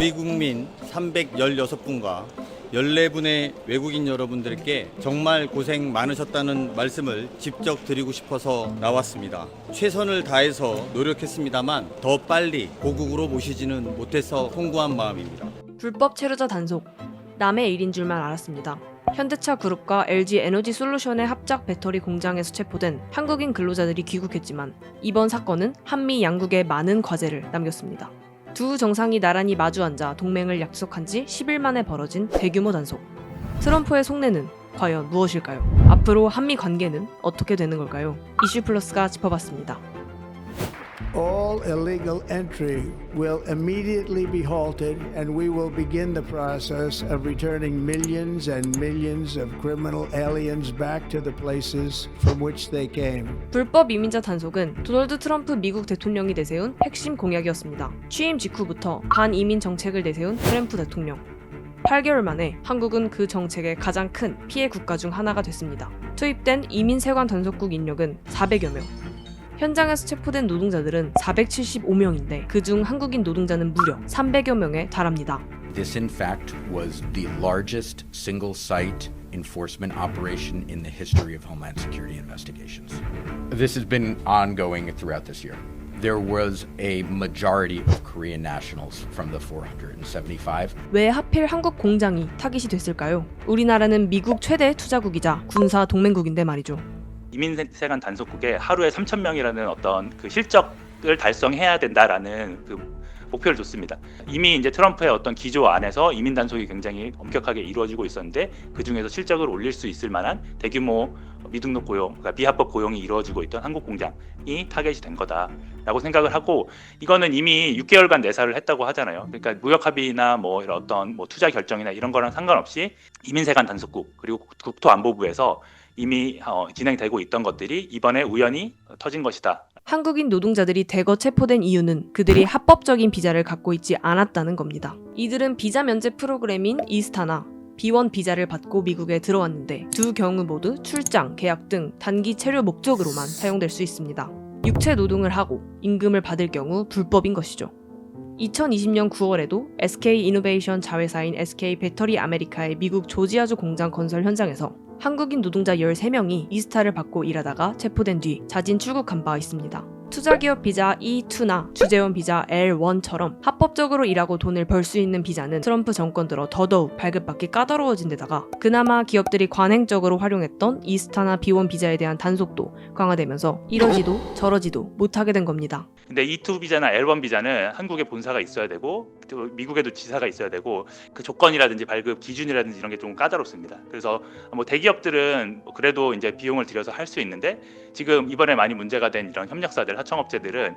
우리 국민 316분과 14분의 외국인 여러분들께 정말 고생 많으셨다는 말씀을 직접 드리고 싶어서 나왔습니다. 최선을 다해서 노력했습니다만 더 빨리 고국으로 모시지는 못해서 송구한 마음입니다. 불법 체류자 단속, 남의 일인 줄만 알았습니다. 현대차 그룹과 LG 에너지 솔루션의 합작 배터리 공장에서 체포된 한국인 근로자들이 귀국했지만 이번 사건은 한미 양국에 많은 과제를 남겼습니다. 두 정상이 나란히 마주 앉아 동맹을 약속한 지 10일 만에 벌어진 대규모 단속. 트럼프의 속내는 과연 무엇일까요? 앞으로 한미 관계는 어떻게 되는 걸까요? 이슈 플러스가 짚어봤습니다. All illegal entry will immediately be halted, and we will begin the process of returning millions and millions of criminal aliens back to the places from which they came. 불법 이민자 단속은 도널드 트럼프 미국 대통령이 내세운 핵심 공약이었습니다. 취임 직후부터 반이민 정책을 내세운 트럼프 대통령. 8개월 만에 한국은 그 정책의 가장 큰 피해 국가 중 하나가 됐습니다. 투입된 이민 세관 단속국 인력은 400여 명. 현장에서 체포된 노동자들은 475명인데 그중 한국인 노동자는 무려 300여 명에 달합니다. This in fact was the largest single site enforcement operation in the history of Homeland Security investigations. This has been ongoing throughout this year. There was a majority of Korean nationals from the 475. 왜 하필 한국 공장이 타깃이 됐을까요? 우리나라는 미국 최대 투자국이자 군사 동맹국인데 말이죠. 이민세관 단속국에 하루에 3,000명이라는 어떤 그 실적을 달성해야 된다라는 그 목표를 줬습니다. 이미 이제 트럼프의 어떤 기조 안에서 이민 단속이 굉장히 엄격하게 이루어지고 있었는데 그 중에서 실적을 올릴 수 있을 만한 대규모 미등록 고용, 그러니까 비합법 고용이 이루어지고 있던 한국 공장이 타겟이 된 거다라고 생각을 하고 이거는 이미 6개월간 내사를 했다고 하잖아요. 그러니까 무역 합의나 뭐 이런 어떤 뭐 투자 결정이나 이런 거랑 상관없이 이민세관 단속국 그리고 국토안보부에서 이미 진행되고 있던 것들이 이번에 우연히 터진 것이다. 한국인 노동자들이 대거 체포된 이유는 그들이 합법적인 비자를 갖고 있지 않았다는 겁니다. 이들은 비자 면제 프로그램인 이스타나 B1 비자를 받고 미국에 들어왔는데 두 경우 모두 출장, 계약 등 단기 체류 목적으로만 사용될 수 있습니다. 육체 노동을 하고 임금을 받을 경우 불법인 것이죠. 2020년 9월에도 SK 이노베이션 자회사인 SK 배터리 아메리카의 미국 조지아주 공장 건설 현장에서 한국인 노동자 13명이 이스타를 받고 일하다가 체포된 뒤 자진 출국한 바 있습니다. 투자기업 비자 E2나 주재원 비자 L1처럼 합법적으로 일하고 돈을 벌 수 있는 비자는 트럼프 정권 들어 더더욱 발급받기 까다로워진 데다가 그나마 기업들이 관행적으로 활용했던 이스타나 B1 비자에 대한 단속도 강화되면서 이러지도 저러지도 못하게 된 겁니다. 근데 E2 비자나 L1 비자는 한국에 본사가 있어야 되고 또 미국에도 지사가 있어야 되고 그 조건이라든지 발급 기준이라든지 이런 게 좀 까다롭습니다. 그래서 뭐 대기업들은 그래도 이제 비용을 들여서 할 수 있는데 지금 이번에 많이 문제가 된 이런 협력사들 하청업체들은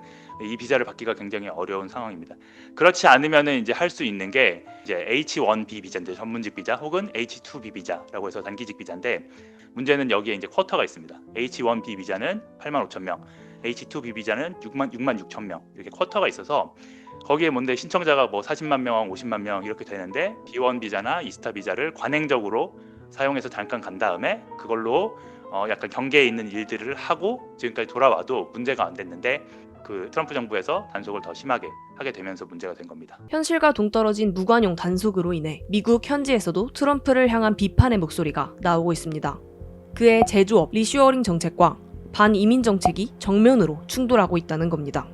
이 비자를 받기가 굉장히 어려운 상황입니다. 그렇지 않으면은 이제 할 수 있는 게 이제 H1B 비자인데 전문직 비자 혹은 H2B 비자라고 해서 단기직 비자인데 문제는 여기에 이제 쿼터가 있습니다. H1B 비자는 85,000명, H2B 비자는 66,000명 이렇게 쿼터가 있어서 거기에 뭔데 신청자가 뭐 40만 명, 50만 명 이렇게 되는데 B1 비자나 이스타 비자를 관행적으로 사용해서 잠깐 간 다음에 그걸로 약간 경계에 있는 일들을 하고 지금까지 돌아와도 문제가 안 됐는데 그 트럼프 정부에서 단속을 더 심하게 하게 되면서 문제가 된 겁니다. 현실과 동떨어진 무관용 단속으로 인해 미국 현지에서도 트럼프를 향한 비판의 목소리가 나오고 있습니다. 그의 제조업 리슈어링 정책과 반이민 정책이 정면으로 충돌하고 있다는 겁니다.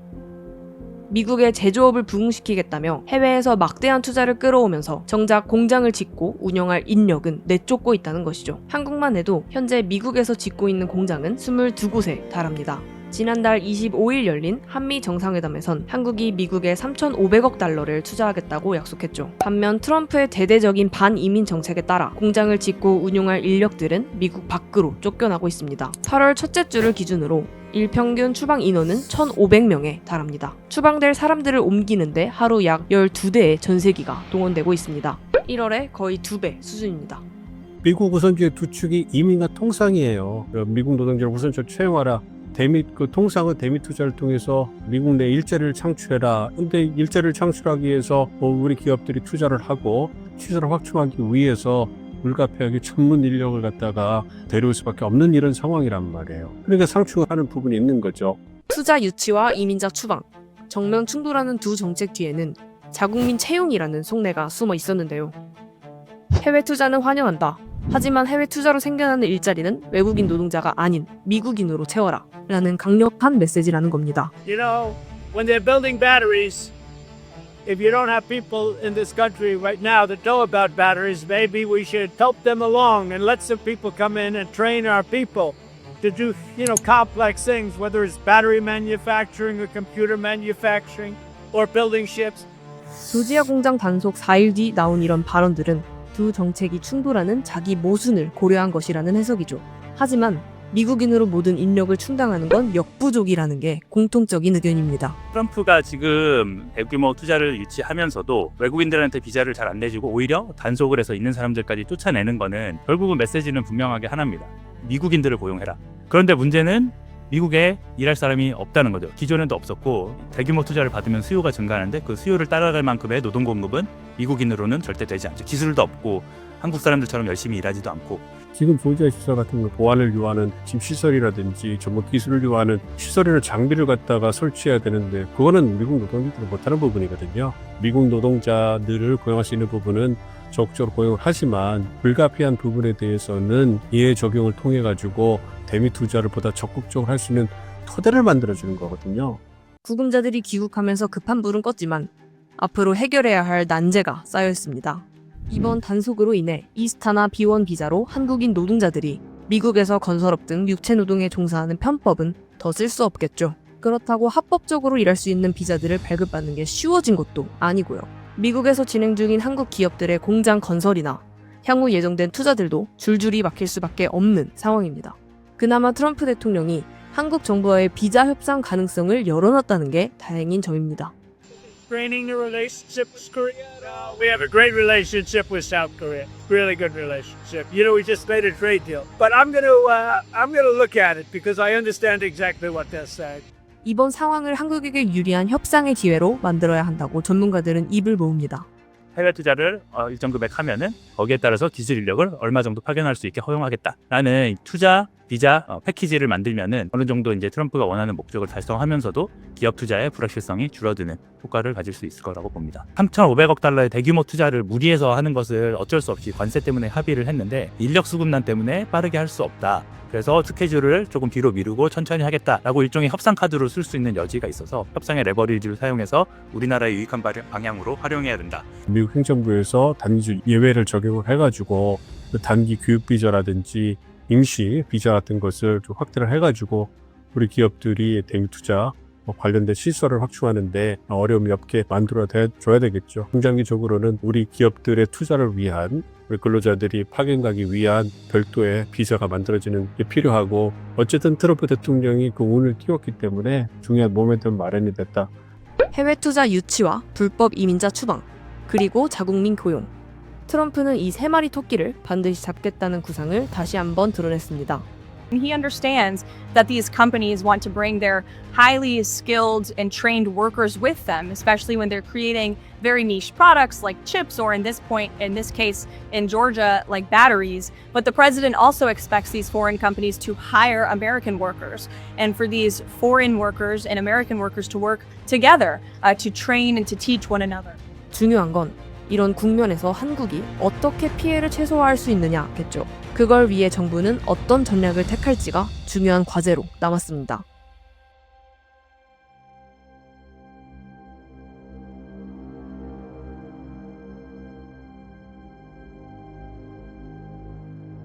미국의 제조업을 부흥시키겠다며 해외에서 막대한 투자를 끌어오면서 정작 공장을 짓고 운영할 인력은 내쫓고 있다는 것이죠. 한국만 해도 현재 미국에서 짓고 있는 공장은 22곳에 달합니다. 지난달 25일 열린 한미 정상회담에선 한국이 미국에 3,500억 달러를 투자하겠다고 약속했죠. 반면 트럼프의 대대적인 반이민 정책에 따라 공장을 짓고 운용할 인력들은 미국 밖으로 쫓겨나고 있습니다. 8월 첫째 주를 기준으로 일평균 추방 인원은 1,500명에 달합니다. 추방될 사람들을 옮기는데 하루 약 12대의 전세기가 동원되고 있습니다. 1월에 거의 2배 수준입니다. 미국 우선주의 두 축이 이민과 통상이에요. 미국 노동자를 우선적으로 채용하라. 통상은 대미 투자를 통해서 미국 내 일자리를 창출해라. 근데 일자리를 창출하기 위해서 우리 기업들이 투자를 하고 시설을 확충하기 위해서 불가피하게 전문 인력을 갖다가 데려올 수밖에 없는 이런 상황이란 말이에요. 그러니까 상충하는 부분이 있는 거죠. 투자 유치와 이민자 추방, 정면 충돌하는 두 정책 뒤에는 자국민 채용이라는 속내가 숨어 있었는데요. 해외 투자는 환영한다. 하지만 해외 투자로 생겨나는 일자리는 외국인 노동자가 아닌 미국인으로 채워라. 라는 강력한 메시지라는 겁니다. You know, when they're building batteries, if you don't have people in this country right now that know about batteries, maybe we should help them along and let some people come in and train our people to do, complex things, whether it's battery manufacturing or computer manufacturing or building ships. 조지아 공장 단속 4일 뒤 나온 이런 발언들은 두 정책이 충돌하는 자기 모순을 고려한 것이라는 해석이죠. 하지만 미국인으로 모든 인력을 충당하는 건 역부족이라는 게 공통적인 의견입니다. 트럼프가 지금 대규모 투자를 유치하면서도 외국인들한테 비자를 잘 안 내주고 오히려 단속을 해서 있는 사람들까지 쫓아내는 거는 결국은 메시지는 분명하게 하나입니다. 미국인들을 고용해라. 그런데 문제는 미국에 일할 사람이 없다는 거죠. 기존에도 없었고 대규모 투자를 받으면 수요가 증가하는데 그 수요를 따라갈 만큼의 노동 공급은 미국인으로는 절대 되지 않죠. 기술도 없고 한국 사람들처럼 열심히 일하지도 않고. 지금 조지아 시설 같은 거 보안을 요하는 지금 시설이라든지 전문 기술을 요하는 시설이나 장비를 갖다가 설치해야 되는데 그거는 미국 노동자들은 못하는 부분이거든요. 미국 노동자들을 고용할 수 있는 부분은 적극적으로 고용을 하지만 불가피한 부분에 대해서는 이해 적용을 통해 가지고 대미 투자를 보다 적극적으로 할 수 있는 토대를 만들어주는 거거든요. 구금자들이 귀국하면서 급한 불은 껐지만 앞으로 해결해야 할 난제가 쌓여 있습니다. 이번 단속으로 인해 이스타나 B1 비자로 한국인 노동자들이 미국에서 건설업 등 육체 노동에 종사하는 편법은 더 쓸 수 없겠죠. 그렇다고 합법적으로 일할 수 있는 비자들을 발급받는 게 쉬워진 것도 아니고요. 미국에서 진행 중인 한국 기업들의 공장 건설이나 향후 예정된 투자들도 줄줄이 막힐 수밖에 없는 상황입니다. 그나마 트럼프 대통령이 한국 정부와의 비자 협상 가능성을 열어놨다는 게 다행인 점입니다. Straining the relationship with Korea. We have a great relationship with South Korea. Really good relationship. We just made a trade deal. But I'm gonna look at it because I understand exactly what they're saying. 이번 상황을 한국에게 유리한 협상의 기회로 만들어야 한다고 전문가들은 입을 모읍니다. 해외 투자를 일정 금액 하면은 거기에 따라서 기술 인력을 얼마 정도 파견할 수 있게 허용하겠다라는 투자 비자 패키지를 만들면은 어느 정도 이제 트럼프가 원하는 목적을 달성하면서도 기업 투자의 불확실성이 줄어드는 효과를 가질 수 있을 거라고 봅니다. 3,500억 달러의 대규모 투자를 무리해서 하는 것을 어쩔 수 없이 관세 때문에 합의를 했는데 인력 수급난 때문에 빠르게 할 수 없다. 그래서 스케줄을 조금 뒤로 미루고 천천히 하겠다라고 일종의 협상 카드로 쓸 수 있는 여지가 있어서 협상의 레버리지를 사용해서 우리나라에 유익한 방향으로 활용해야 된다. 미국 행정부에서 단기 예외를 적용을 해가지고 그 단기 교육 비자라든지 임시 비자 같은 것을 좀 확대를 해가지고 우리 기업들이 대미 투자 관련된 시설을 확충하는데 어려움이 없게 만들어줘야 되겠죠. 중장기적으로는 우리 기업들의 투자를 위한 우리 근로자들이 파견 가기 위한 별도의 비자가 만들어지는 게 필요하고 어쨌든 트럼프 대통령이 그 운을 띄웠기 때문에 중요한 모멘텀 마련이 됐다. 해외 투자 유치와 불법 이민자 추방, 그리고 자국민 고용. 트럼프는 이 세 마리 토끼를 반드시 잡겠다는 구상을 다시 한번 드러냈습니다. He understands that these companies want to bring their highly skilled and trained workers with them, especially when they're creating very niche products like chips or in this case in Georgia, like batteries. But the president also expects these foreign companies to hire American workers and for these foreign workers and American workers to work together to train and to teach one another. 중요한 건 이런 국면에서 한국이 어떻게 피해를 최소화할 수 있느냐겠죠. 그걸 위해 정부는 어떤 전략을 택할지가 중요한 과제로 남았습니다.